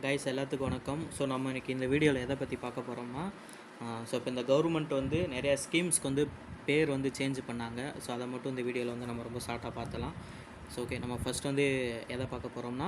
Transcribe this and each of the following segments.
Guys எல்லாத்துக்கும் வணக்கம். So நம்ம இன்றைக்கி இந்த வீடியோவில் எதை பற்றி பார்க்க போகிறோம்னா, இப்போ இந்த கவர்மெண்ட் வந்து நிறையா ஸ்கீம்ஸ்க்கு வந்து பேர் வந்து சேஞ்ச் பண்ணாங்க. ஸோ அதை மட்டும் இந்த வீடியோவில் வந்து நம்ம ரொம்ப ஷார்ட்டாக பார்த்தலாம். ஸோ ஓகே, நம்ம ஃபஸ்ட் வந்து எதை பார்க்க போகிறோம்னா,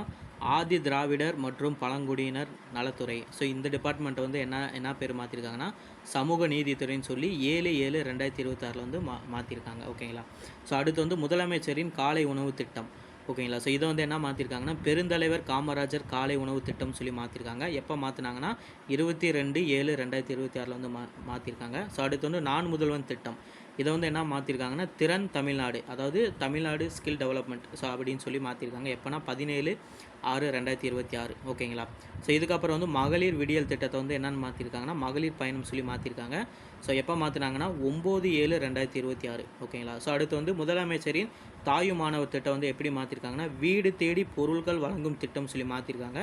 ஆதி திராவிடர் மற்றும் பழங்குடியினர் நலத்துறை. ஸோ இந்த டிபார்ட்மெண்ட்டை வந்து என்ன பேர் மாற்றிருக்காங்கன்னா, சமூக நீதித்துறைன்னு சொல்லி 7/7/2026 வந்து மாற்றிருக்காங்க. ஓகேங்களா. ஸோ அடுத்து வந்து முதலமைச்சரின் காலை உணவு திட்டம். ஓகேங்களா. ஸோ இதை வந்து என்ன மாற்றிருக்காங்கன்னா, பெருந்தலைவர் காமராஜர் காலை உணவு திட்டம்னு சொல்லி மாற்றிருக்காங்க. எப்போ மாற்றினாங்கன்னா 22/7/2026 வந்து மாற்றிருக்காங்க. ஸோ அடுத்து வந்து நான் முதல்வன் திட்டம். இதை வந்து என்ன மாற்றிருக்காங்கன்னா, திறன் தமிழ்நாடு, அதாவது தமிழ்நாடு ஸ்கில் டெவலப்மெண்ட் ஸோ அப்படின்னு சொல்லி மாற்றிருக்காங்க. எப்போனா 17/6/2026. ஓகேங்களா. ஸோ இதுக்கப்புறம் வந்து மகளிர் விடியல் திட்டத்தை வந்து என்னென்னு மாற்றிருக்காங்கன்னா, மகளிர் பயணம் சொல்லி மாற்றிருக்காங்க. ஸோ எப்போ மாற்றினாங்கன்னா 9/7/2026. ஓகேங்களா. ஸோ அடுத்து வந்து முதலமைச்சரின் தாயுமானவர் திட்டம் வந்து எப்படி மாற்றிருக்காங்கன்னா, வீடு தேடி பொருட்கள் வழங்கும் திட்டம் சொல்லி மாற்றிருக்காங்க.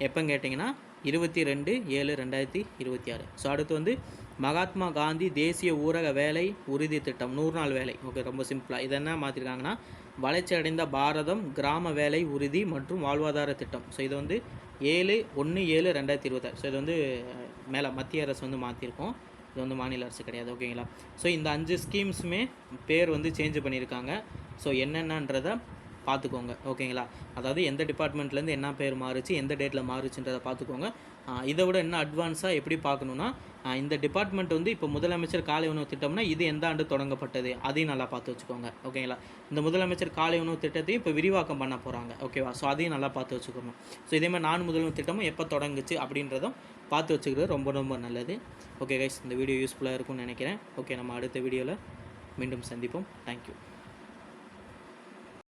எப்போன்னு கேட்டிங்கன்னா 22/7/2026. ஸோ அடுத்து வந்து மகாத்மா காந்தி தேசிய ஊரக வேலை உறுதி திட்டம் 100 நாள் வேலை. ஓகே, ரொம்ப சிம்பிளாக இது என்ன மாற்றிருக்காங்கன்னா, வளர்ச்சி அடைந்த பாரதம் கிராம வேலை உறுதி மற்றும் வாழ்வாதார திட்டம். ஸோ இது வந்து 7/1/7/2026. ஸோ இது வந்து மேலே மத்திய அரசு வந்து மாற்றிருக்கோம். இது வந்து மாநில அரசு கிடையாது. ஓகேங்களா. ஸோ இந்த 5 ஸ்கீம்ஸுமே பேர் வந்து சேஞ்ச் பண்ணியிருக்காங்க. ஸோ என்னென்னன்றதை பார்த்துக்கோங்க. ஓகேங்களா. அதாவது எந்த டிபார்ட்மெண்ட்லேருந்து என்ன பேர் மாறுச்சு, எந்த டேட்டில் மாறுச்சுன்றதை பார்த்துக்கோங்க. இதை விட இன்னும் அட்வான்ஸாக எப்படி பார்க்கணுன்னா, இந்த டிபார்ட்மெண்ட் வந்து இப்போ முதலமைச்சர் காலை உணவு திட்டம்னா இது எந்த ஆண்டு தொடங்கப்பட்டது அதையும் நல்லா பார்த்து வச்சுக்கோங்க. ஓகேங்களா. இந்த முதலமைச்சர் காலை உணவு திட்டத்தையும் இப்போ விரிவாக்கம் பண்ண போகிறாங்க. ஓகேவா. ஸோ அதையும் நல்லா பார்த்து வச்சுக்கணும். ஸோ இதேமாதிரி நான் முதல்வர் திட்டமும் எப்போ தொடங்குச்சு அப்படின்றதும் பார்த்து வச்சுக்கிறது ரொம்ப ரொம்ப நல்லது. ஓகே கைஸ், இந்த வீடியோ யூஸ்ஃபுல்லாக இருக்கும்னு நினைக்கிறேன். ஓகே, நம்ம அடுத்த வீடியோவில் மீண்டும் சந்திப்போம். தேங்க்யூ.